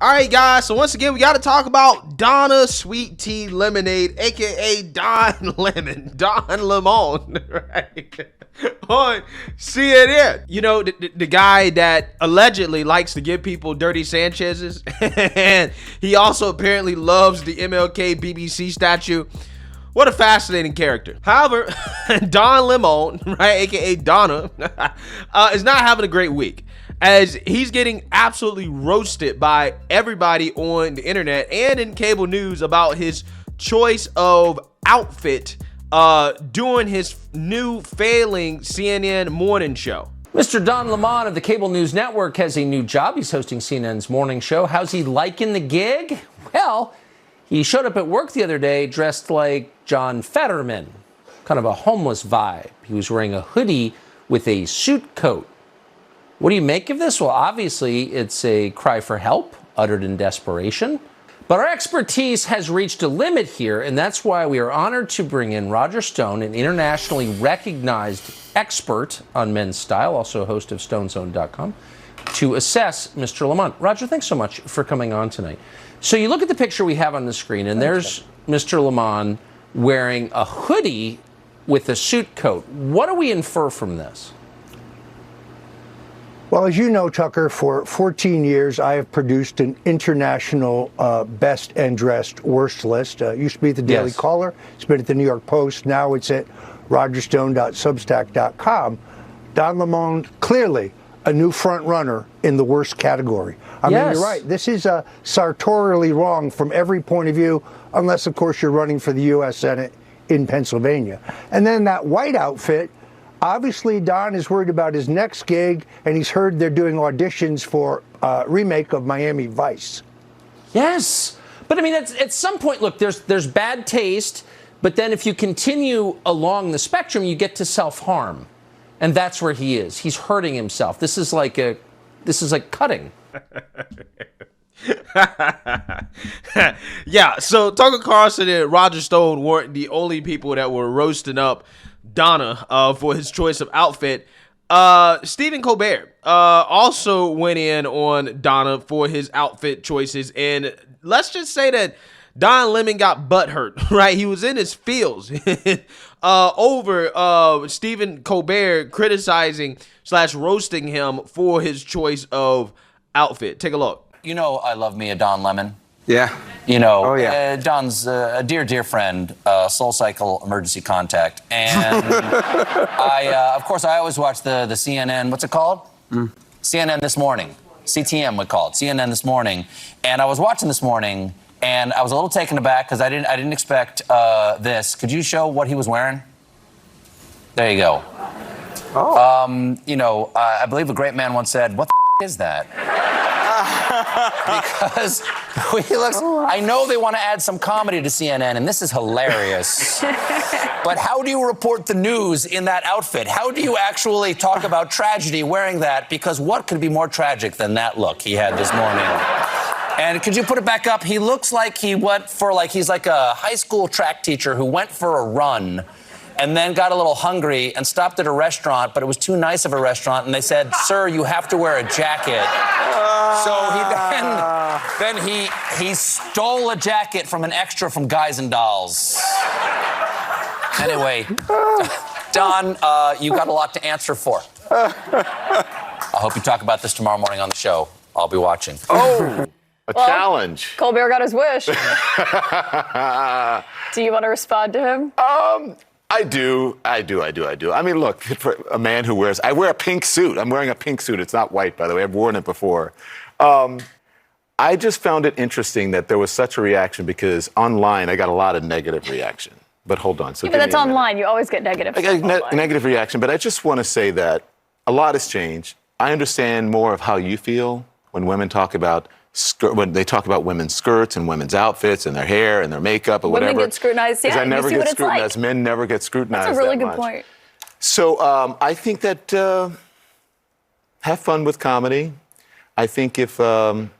All right, guys. So once again, we got to talk about Donna Sweet Tea Lemonade, aka Don Lemon, Don Lemon, right? On CNN. You know, the guy that allegedly likes to give people dirty Sanchez's, and he also apparently loves the MLK BBC statue. What a fascinating character. However, Don Lemon, right, aka Donna, is not having a great week, as he's getting absolutely roasted by everybody on the internet and in cable news about his choice of outfit doing his new failing CNN morning show. Mr. Don Lemon of the Cable News Network has a new job. He's hosting CNN's morning show. How's he liking the gig? Well, he showed up at work the other day dressed like John Fetterman, kind of a homeless vibe. He was wearing a hoodie with a suit coat. What do you make of this? Well, obviously, it's a cry for help uttered in desperation. But our expertise has reached a limit here, and that's why we are honored to bring in Roger Stone, an internationally recognized expert on men's style, also host of StoneZone.com, to assess Mr. Lemon. Roger, thanks so much for coming on tonight. So you look at the picture we have on the screen, and there's Mr. Lemon wearing a hoodie with a suit coat. What do we infer from this? Well, as you know, Tucker, for 14 years, I have produced an international best and dressed worst list. Used to be at the Daily Caller. It's been at the New York Post. Now it's at rogerstone.substack.com. Don Lemon, clearly a new front runner in the worst category. I mean, you're right. This is sartorially wrong from every point of view, unless, of course, you're running for the U.S. Senate in Pennsylvania. And then that white outfit, obviously Don is worried about his next gig, and he's heard they're doing auditions for a remake of Miami Vice. Yes. But, I mean, at some point, look, there's bad taste, but then if you continue along the spectrum, you get to self-harm. And that's where he is. He's hurting himself. This is like cutting. Yeah, so Tucker Carlson and Roger Stone weren't the only people that were roasting up Donna for his choice of outfit. Stephen Colbert also went in on Donna for his outfit choices, and let's just say that Don Lemon got butthurt, right? He was in his feels over Stephen Colbert criticizing / roasting him for his choice of outfit. Take a look. You know I love me a Don Lemon. Yeah. You know, oh, yeah. Don's a dear friend, Soul Cycle emergency contact. And of course, I always watch the CNN, what's it called? CNN This Morning. CTM we call it, CNN This Morning. And I was watching this morning, and I was a little taken aback because I didn't expect this. Could you show what he was wearing? There you go. Oh. You know, I believe a great man once said, "What the is that?" Because he looks. I know they want to add some comedy to CNN, and this is hilarious. But how do you report the news in that outfit? How do you actually talk about tragedy wearing that? Because what could be more tragic than that look he had this morning? And could you put it back up? He looks like he went for he's like a high school track teacher who went for a run and then got a little hungry and stopped at a restaurant, but it was too nice of a restaurant, and they said, "Sir, you have to wear a jacket." So he stole a jacket from an extra from Guys and Dolls. Anyway, Don, you got a lot to answer for. I hope you talk about this tomorrow morning on the show. I'll be watching. Oh, challenge. Colbert got his wish. Do you want to respond to him? I do. I mean, look, for a man who I wear a pink suit. I'm wearing a pink suit. It's not white, by the way. I've worn it before. I just found it interesting that there was such a reaction because online I got a lot of negative reaction. But hold on. So yeah, but that's online. You always get negative. I got negative reaction, but I just want to say that a lot has changed. I understand more of how you feel when women talk about when they talk about women's skirts and women's outfits and their hair and their makeup or whatever. Women get scrutinized, yeah. Because I never get scrutinized. Like. Men never get scrutinized. That's a really that good much. point. So I think that have fun with comedy. I think if Barack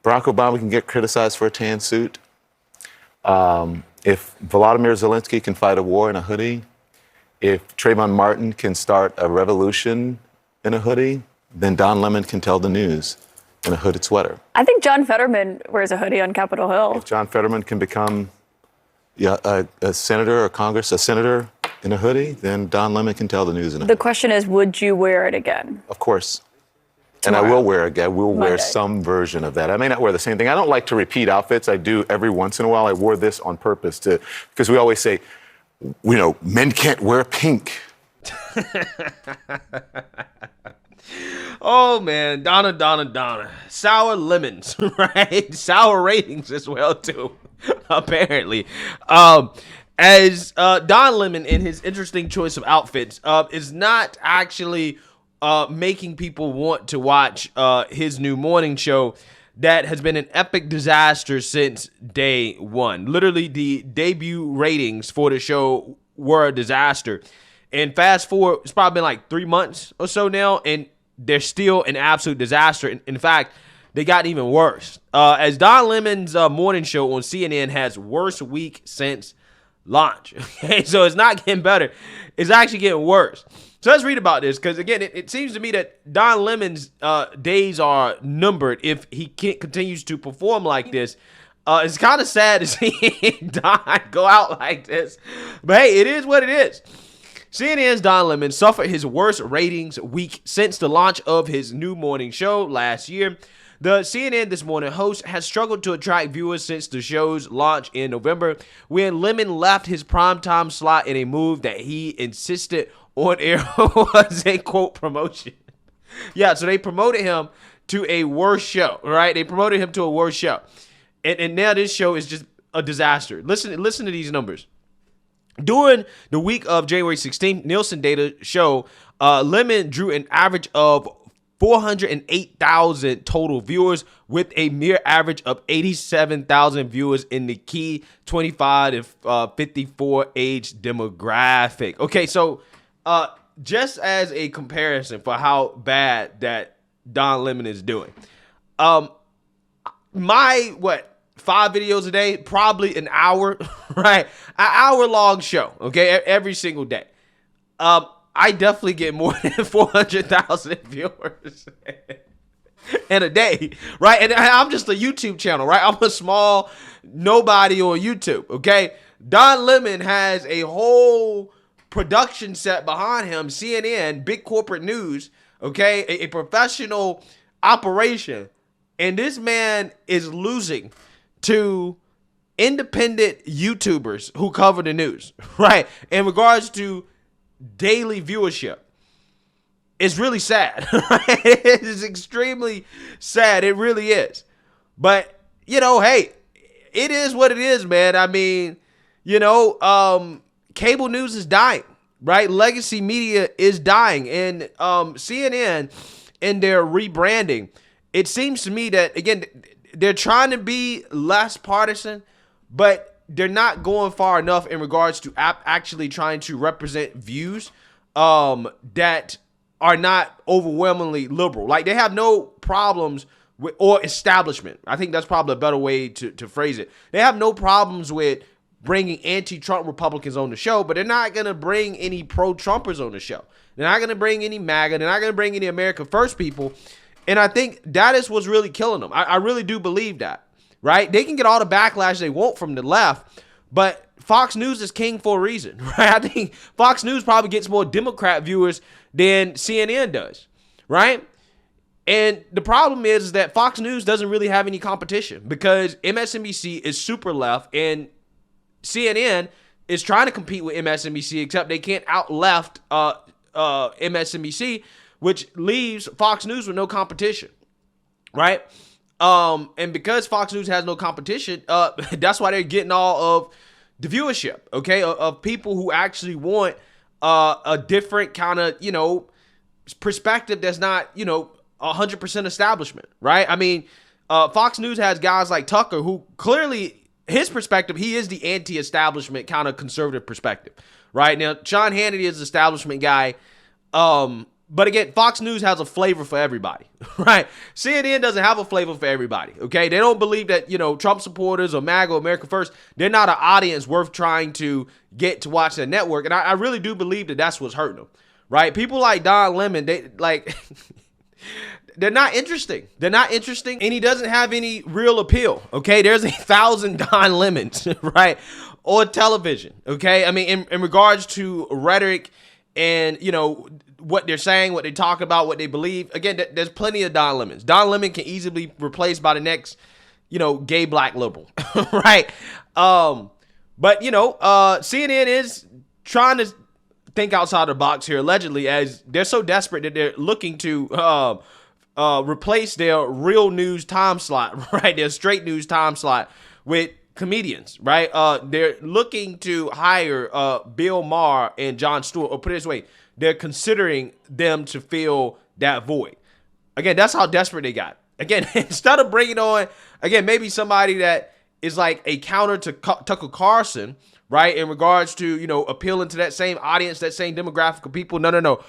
Obama can get criticized for a tan suit, if Volodymyr Zelensky can fight a war in a hoodie, if Trayvon Martin can start a revolution in a hoodie, then Don Lemon can tell the news. in a hooded sweater. I think John Fetterman wears a hoodie on Capitol Hill. If John Fetterman can become a senator or Congress, a senator in a hoodie, then Don Lemon can tell the news in a hoodie. The question is, would you wear it again? Of course. Tomorrow. And I will wear it again. We'll wear Monday. some version of that. I may not wear the same thing. I don't like to repeat outfits. I do every once in a while. I wore this on purpose because we always say, men can't wear pink. Oh man, Donna. Sour lemons, right? Sour ratings as well too, apparently. As Don Lemon, in his interesting choice of outfits, is not actually making people want to watch his new morning show that has been an epic disaster since day one. Literally, the debut ratings for the show were a disaster. And fast forward, it's probably been like 3 months or so now, and they're still an absolute disaster. In fact, they got even worse. As Don Lemon's morning show on CNN has worst week since launch. Okay, so it's not getting better. It's actually getting worse. So let's read about this, because again, it seems to me that Don Lemon's days are numbered if he continues to perform like this. It's kind of sad to see Don go out like this, but hey, it is what it is. CNN's Don Lemon suffered his worst ratings week since the launch of his new morning show last year. The CNN This Morning host has struggled to attract viewers since the show's launch in November, when Lemon left his primetime slot in a move that he insisted on air was a, quote, promotion. Yeah, so they promoted him to a worse show, right? They promoted him to a worse show. And now this show is just a disaster. Listen to these numbers. During the week of January 16th, Nielsen data show Lemon drew an average of 408,000 total viewers, with a mere average of 87,000 viewers in the key 25 to 54 age demographic. Okay, so just as a comparison for how bad that Don Lemon is doing, my 5 videos a day, probably an hour, right? An hour-long show, okay, every single day. I definitely get more than 400,000 viewers in a day, right? And I'm just a YouTube channel, right? I'm a small nobody on YouTube, okay? Don Lemon has a whole production set behind him, CNN, big corporate news, okay? A professional operation. And this man is losing to independent YouTubers who cover the news, right? In regards to daily viewership. It's really sad, right? It is extremely sad. It really is. But, hey, it is what it is, man. I mean, cable news is dying, right? Legacy media is dying. And CNN, in their rebranding, it seems to me that, again, they're trying to be less partisan, but they're not going far enough in regards to actually trying to represent views that are not overwhelmingly liberal. Like, they have no problems with, or establishment. I think that's probably a better way to phrase it. They have no problems with bringing anti-Trump Republicans on the show, but they're not going to bring any pro-Trumpers on the show. They're not going to bring any MAGA. They're not going to bring any America First people. And I think that is what's really killing them. I really do believe that. Right? They can get all the backlash they want from the left, but Fox News is king for a reason, right? I think Fox News probably gets more Democrat viewers than CNN does, right? And the problem is that Fox News doesn't really have any competition, because MSNBC is super left and CNN is trying to compete with MSNBC, except they can't out left MSNBC, which leaves Fox News with no competition, right? And because Fox News has no competition, that's why they're getting all of the viewership, okay, of people who actually want a different kind of, perspective that's not, 100% establishment, right? I mean, Fox News has guys like Tucker, who clearly, his perspective, he is the anti-establishment kind of conservative perspective, right? Now, Sean Hannity is the establishment guy, but again, Fox News has a flavor for everybody, right? CNN doesn't have a flavor for everybody, okay? They don't believe that, Trump supporters or MAGA or America First, they're not an audience worth trying to get to watch their network. And I really do believe that that's what's hurting them, right? People like Don Lemon, they like, they're not interesting. They're not interesting, and he doesn't have any real appeal. Okay, there's 1,000 Don Lemons, right, on television. Okay, I mean, in regards to rhetoric and what they're saying, what they talk about, what they believe. Again, there's plenty of Don Lemons. Don Lemon can easily be replaced by the next, gay black liberal, right? But CNN is trying to think outside the box here, allegedly, as they're so desperate that they're looking to replace their real news time slot, right? Their straight news time slot with comedians, right? They're looking to hire Bill Maher and Jon Stewart, or put it this way, they're considering them to fill that void. Again, that's how desperate they got. Again, instead of bringing on, maybe somebody that is like a counter to Tucker Carlson, right, in regards to, appealing to that same audience, that same demographic of people. No.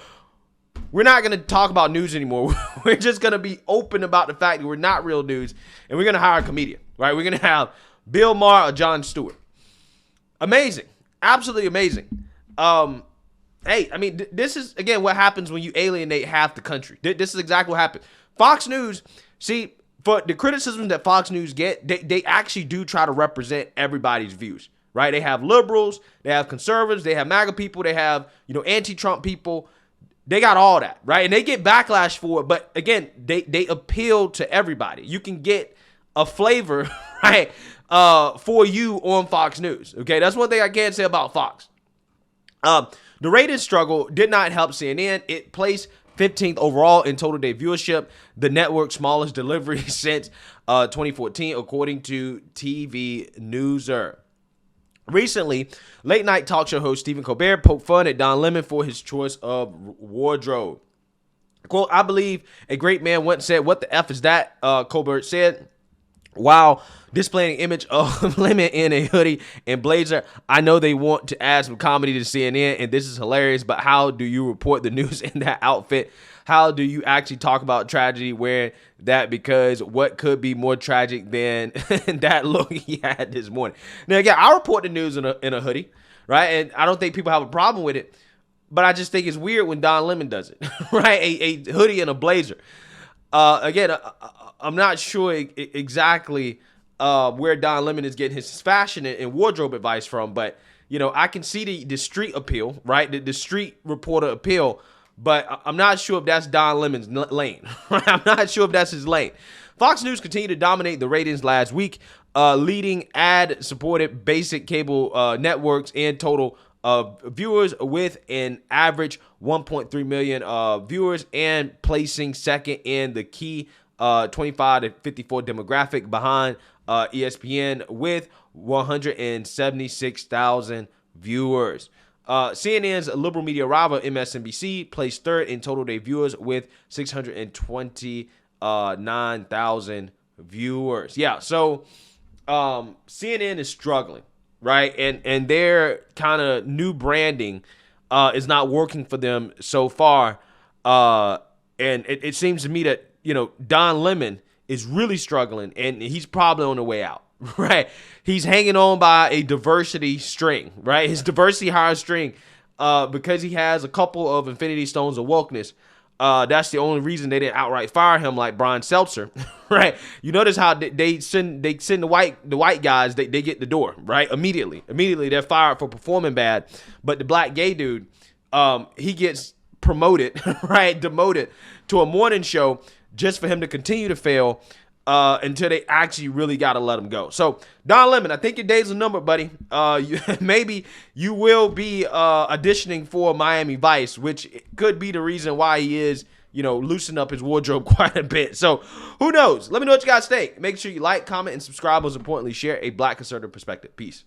We're not going to talk about news anymore. We're just going to be open about the fact that we're not real news, and we're going to hire a comedian, right? We're going to have Bill Maher or Jon Stewart. Amazing. Absolutely amazing. Hey, I mean, this is, again, what happens when you alienate half the country. This is exactly what happened. Fox News, see, for the criticism that Fox News get, they actually do try to represent everybody's views, right? They have liberals, they have conservatives, they have MAGA people, they have, anti-Trump people. They got all that, right? And they get backlash for it. But again, they appeal to everybody. You can get a flavor, right, for you on Fox News. Okay, that's one thing I can say about Fox. The ratings struggle did not help CNN. It placed 15th overall in total day viewership, the network's smallest delivery since 2014, according to TV Newser. Recently, late night talk show host Stephen Colbert poked fun at Don Lemon for his choice of wardrobe. Quote, I believe a great man once said, "What the F is that?" Colbert said, while displaying an image of Lemon in a hoodie and blazer. I know they want to add some comedy to CNN, and this is hilarious, but how do you report the news in that outfit? How do you actually talk about tragedy wearing that? Because what could be more tragic than that look he had this morning? Now, again, I report the news in a hoodie, right? And I don't think people have a problem with it, but I just think it's weird when Don Lemon does it, right? A hoodie and a blazer. Again, I'm not sure exactly where Don Lemon is getting his fashion and wardrobe advice from, but I can see the street appeal, right? The street reporter appeal, but I'm not sure if that's Don Lemon's lane. I'm not sure if that's his lane. Fox News continued to dominate the ratings last week, leading ad-supported basic cable networks in total viewers with an average 1.3 million viewers, and placing second in the key 25 to 54 demographic behind ESPN with 176,000 viewers. CNN's liberal media rival MSNBC placed third in total day viewers with 629,000 viewers. Yeah, so CNN is struggling, right? And their kind of new branding is not working for them so far. And it seems to me that, Don Lemon is really struggling, and he's probably on the way out, right? He's hanging on by a diversity string, right? His diversity hire string, because he has a couple of Infinity Stones of wokeness. That's the only reason they didn't outright fire him like Brian Seltzer, right? You notice how they send the white guys, they get the door, right? Immediately they're fired for performing bad, but the black gay dude, he gets promoted, right? Demoted to a morning show just for him to continue to fail until they actually really got to let him go. So, Don Lemon, I think your days are numbered, buddy. Maybe you will be auditioning for Miami Vice, which could be the reason why he is, loosening up his wardrobe quite a bit. So, who knows? Let me know what you guys think. Make sure you like, comment, and subscribe. Most importantly, share a black conservative perspective. Peace.